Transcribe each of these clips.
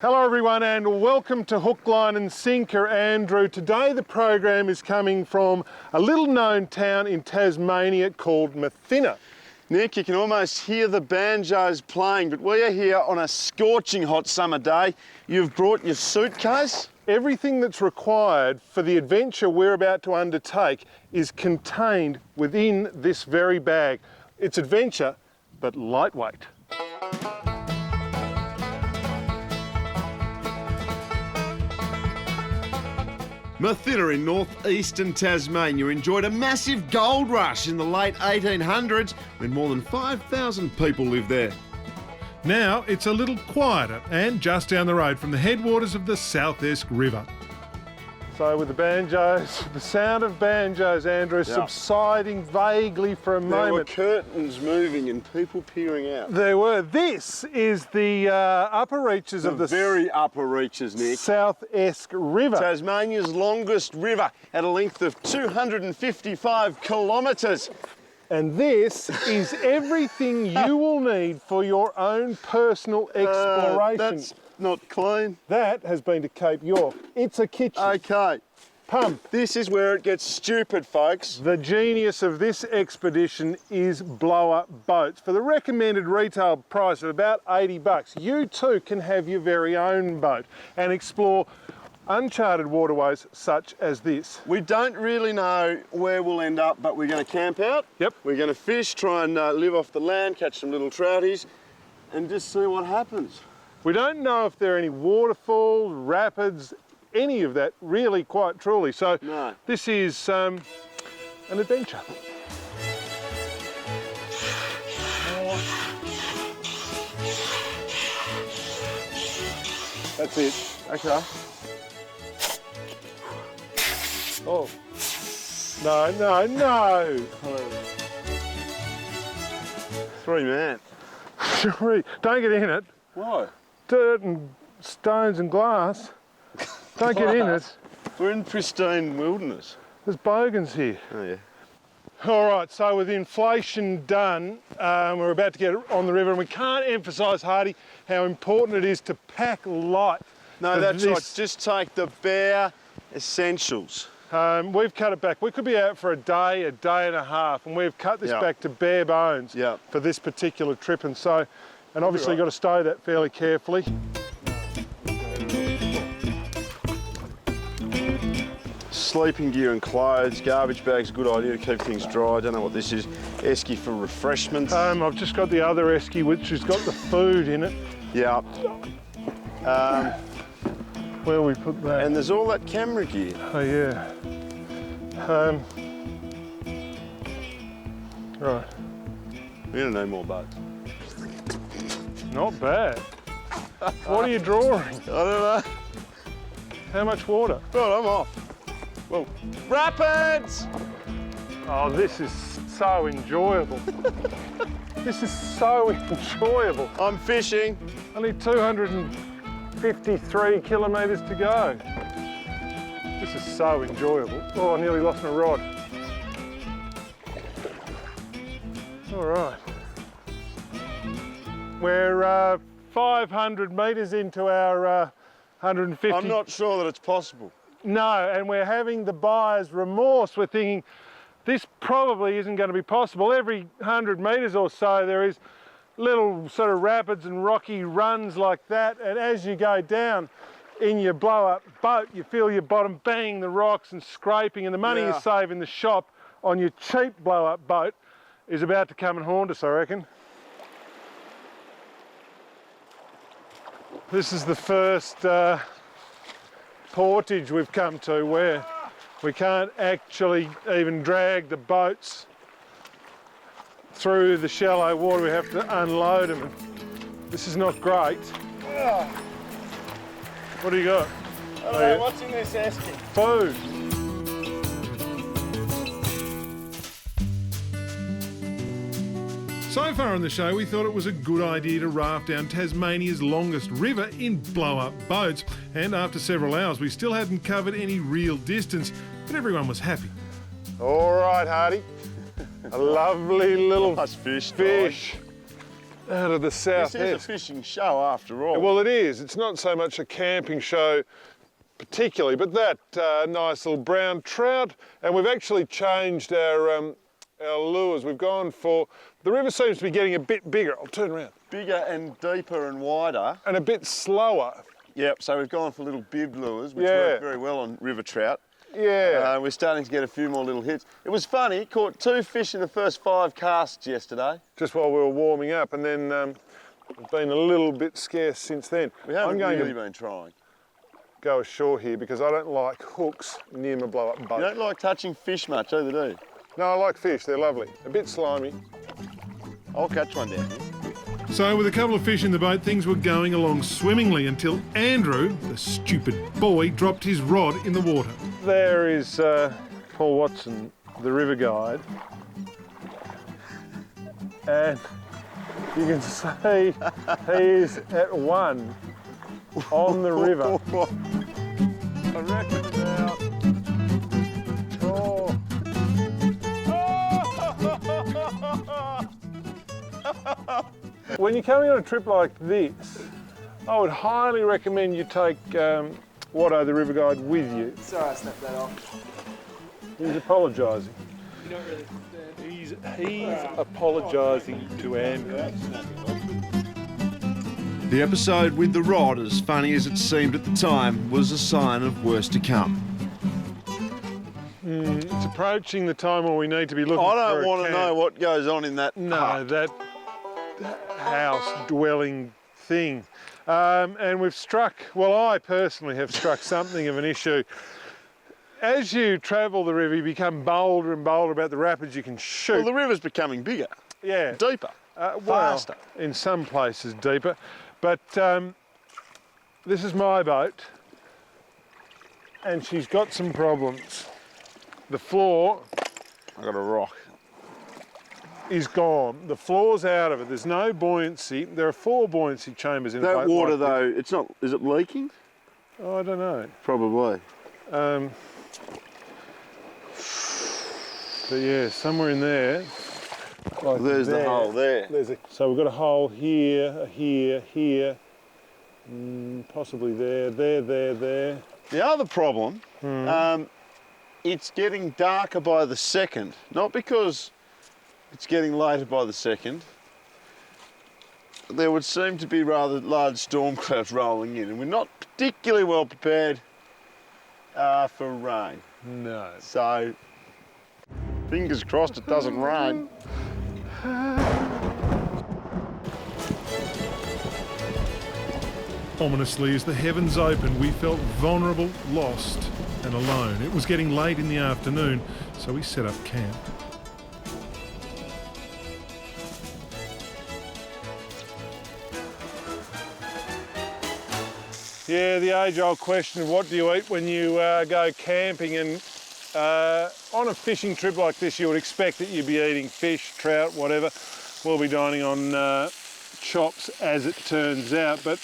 Hello everyone and welcome to Hook, Line and Sinker, Andrew. Today the program is coming from a little known town in Tasmania called Mathina. Nick, you can almost hear the banjos playing, but we are here on a scorching hot summer day. You've brought your suitcase? Everything that's required for the adventure we're about to undertake is contained within this very bag. It's adventure, but lightweight. Mathina in northeastern Tasmania enjoyed a massive gold rush in the late 1800s when more than 5,000 people lived there. Now it's a little quieter and just down the road from the headwaters of the South Esk River. So with the banjos, the sound of banjos, Andrew, subsiding vaguely for a moment. There were curtains moving and people peering out. There were. This is the upper reaches of the very upper reaches, Nick. South Esk River. Tasmania's longest river at a length of 255 kilometres. And this is everything you will need for your own personal exploration. That's not clean. That has been to Cape York. It's a kitchen. Okay. Pump. This is where it gets stupid, folks. The genius of this expedition is blow-up boats. For the recommended retail price of about 80 bucks, you too can have your very own boat and explore uncharted waterways such as this. We don't really know where we'll end up, but we're going to camp out. Yep. We're going to fish, try and live off the land, catch some little trouties, and just see what happens. We don't know if there are any waterfalls, rapids, any of that, really, quite truly. So no. This is an adventure. That's it. Okay. Oh. No, no, no. 3 man. Don't get in it. Why? Dirt and stones and glass. Don't get in it. We're in pristine wilderness. There's bogans here. Oh yeah. All right, so with inflation done, we're about to get on the river, and we can't emphasise, Hardy, how important it is to pack light. No, that's right. Just take the bare essentials. We've cut it back. We could be out for a day and a half, and we've cut this back to bare bones for this particular trip, and obviously got to stow that fairly carefully. Sleeping gear and clothes, garbage bags, a good idea to keep things dry. I don't know what this is. Esky for refreshments. I've just got the other esky, which has got the food in it. Yeah. Where we put that? And there's all that camera gear. Oh yeah. Right. We're gonna need more boats. Not bad. What are you drawing? I don't know. How much water? Right, I'm off. Well, rapids! Oh, this is so enjoyable. This is so enjoyable. I'm fishing. Only 253 kilometres to go. This is so enjoyable. Oh, I nearly lost my rod. All right. We're 500 metres into our 150. I'm not sure that it's possible. No, and we're having the buyer's remorse. We're thinking this probably isn't going to be possible. Every 100 metres or so there is little sort of rapids and rocky runs like that, and as you go down in your blow-up boat you feel your bottom banging the rocks and scraping, and the money you save in the shop on your cheap blow-up boat is about to come and haunt us, I reckon. This is the first portage we've come to where we can't actually even drag the boats through the shallow water. We have to unload them. This is not great. What do you got? I don't know, what's in this esky? Food. So far on the show, we thought it was a good idea to raft down Tasmania's longest river in blow-up boats. And after several hours, we still hadn't covered any real distance, but everyone was happy. All right, Hardy. A lovely little nice fish. out of the southeast. This is a fishing show after all. Well, it is. It's not so much a camping show particularly, but that nice little brown trout. And we've actually changed our lures. We've gone for, the river seems to be getting a bit bigger. I'll turn around. Bigger and deeper and wider. And a bit slower. Yep, so we've gone for little bib lures, which work very well on river trout. Yeah. We're starting to get a few more little hits. It was funny, caught 2 fish in the first 5 casts yesterday. Just while we were warming up, and then it's been a little bit scarce since then. We haven't really been trying. Go ashore here because I don't like hooks near my blow-up boat. You don't like touching fish much either, do you? No, I like fish, they're lovely. A bit slimy. I'll catch one down here. So with a couple of fish in the boat, things were going along swimmingly until Andrew, the stupid boy, dropped his rod in the water. There is Paul Watson, the river guide. And you can see he is at 1 on the river. I reckon about... Oh. When you're coming on a trip like this, I would highly recommend you take Watto, the river guide, with you. Sorry, I snapped that off. He's apologising. You don't really understand. He's apologising to Andrew. The episode with the rod, as funny as it seemed at the time, was a sign of worse to come. It's approaching the time where we need to be looking for I don't want to know what goes on in that hut. that house dwelling thing. And we've struck, well, I personally have struck something of an issue. As you travel the river, you become bolder and bolder about the rapids you can shoot. Well, the river's becoming bigger, yeah, deeper, faster. In some places deeper. But this is my boat, and she's got some problems. The floor I got a rock. is gone. The floor's out of it. There's no buoyancy. There are 4 buoyancy chambers in a boat That water, like though, it's not. Is it leaking? Oh, I don't know. Probably. But yeah, somewhere in there. Like There's the hole there. So we've got a hole here, here, possibly there. The other problem, it's getting darker by the second. Not because it's getting later by the second. There would seem to be rather large storm clouds rolling in, and we're not particularly well prepared for rain. No. So, fingers crossed it doesn't rain. Ominously, as the heavens opened, we felt vulnerable, lost and alone. It was getting late in the afternoon, so we set up camp. Yeah, the age-old question of what do you eat when you go camping, and on a fishing trip like this you would expect that you'd be eating fish, trout, whatever. We'll be dining on chops as it turns out, but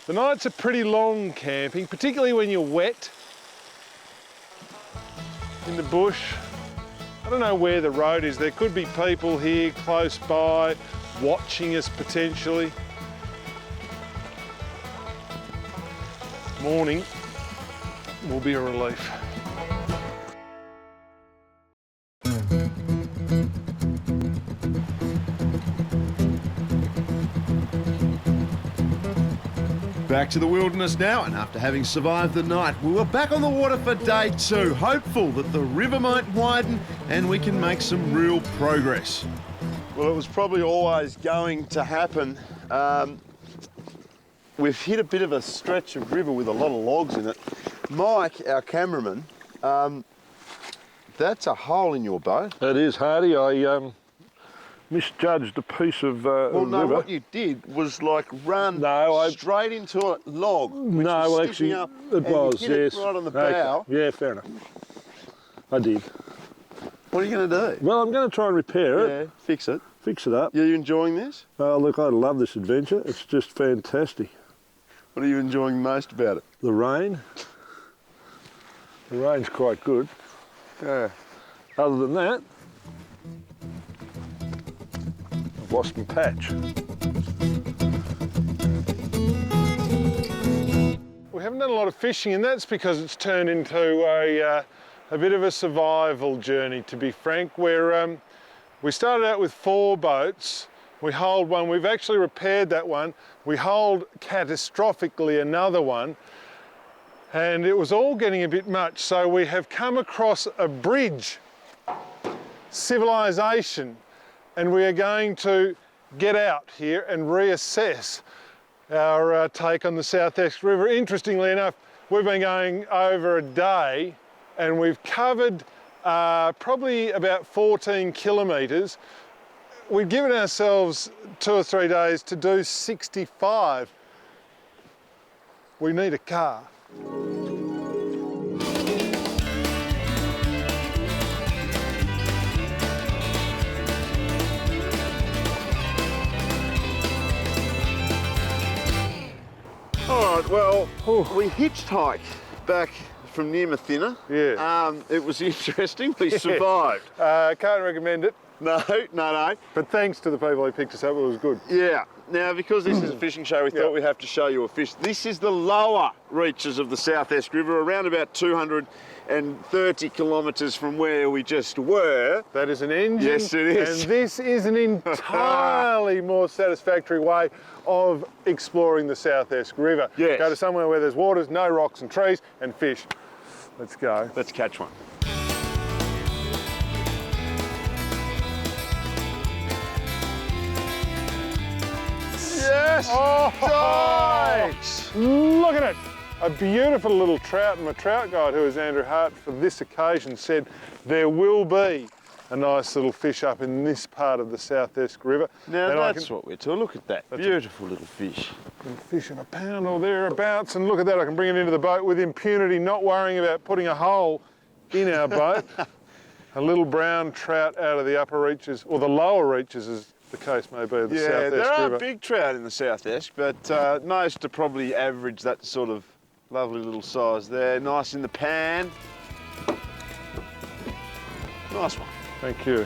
the nights are pretty long camping, particularly when you're wet in the bush. I don't know where the road is. There could be people here close by watching us potentially. Morning will be a relief. Back to the wilderness now, and after having survived the night, we were back on the water for day 2, hopeful that the river might widen and we can make some real progress. Well, it was probably always going to happen. We've hit a bit of a stretch of river with a lot of logs in it. Mike, our cameraman, that's a hole in your boat. It is, Hardy. I misjudged a piece of Well, no, river. what you did was like run straight into a log. Which No, was well, sticking actually, up, it and was, you hit yes. it right on the Okay. bow. Yeah, fair enough. I did. What are you going to do? Well, I'm going to try and repair it, Yeah, fix it. fix it up. Are you enjoying this? Oh, look, I love this adventure. It's just fantastic. What are you enjoying most about it? The rain. The rain's quite good. Yeah. Other than that, wasp and patch. We haven't done a lot of fishing, and that's because it's turned into a bit of a survival journey, to be frank. We started out with 4 boats. We holed one. We've actually repaired that one. We holed catastrophically another one, and it was all getting a bit much. So we have come across a bridge, civilization, and we are going to get out here and reassess our take on the South Esk River. Interestingly enough, we've been going over a day and we've covered probably about 14 kilometres. We've given ourselves 2 or 3 days to do 65. We need a car. All right, well, we hitchhiked back from near Mathina. Yeah. It was interesting. We survived. Can't recommend it, No. but thanks to the people who picked us up, it was good. Yeah. Now, because this is a fishing show, we thought we'd have to show you a fish. This is the lower reaches of the South Esk River, around about 230 kilometres from where we just were. That is an engine. Yes, it is. And this is an entirely more satisfactory way of exploring the South Esk River. Yes. Go to somewhere where there's waters, no rocks and trees, and fish. Let's go. Let's catch one. Yes! Oh, Nice! look at it! A beautiful little trout, and my trout guide, who is Andrew Hart, for this occasion said there will be a nice little fish up in this part of the South Esk River. Now and that's what we're talking. Look at that. Beautiful little fish. Fish in a pound or thereabouts, and look at that, I can bring it into the boat with impunity, not worrying about putting a hole in our boat. A little brown trout out of the upper reaches, or the lower reaches as the case may be, of the South Esk there are River. big trout in the South Esk, but most are probably average that sort of lovely little size there. Nice in the pan. Nice one. Thank you.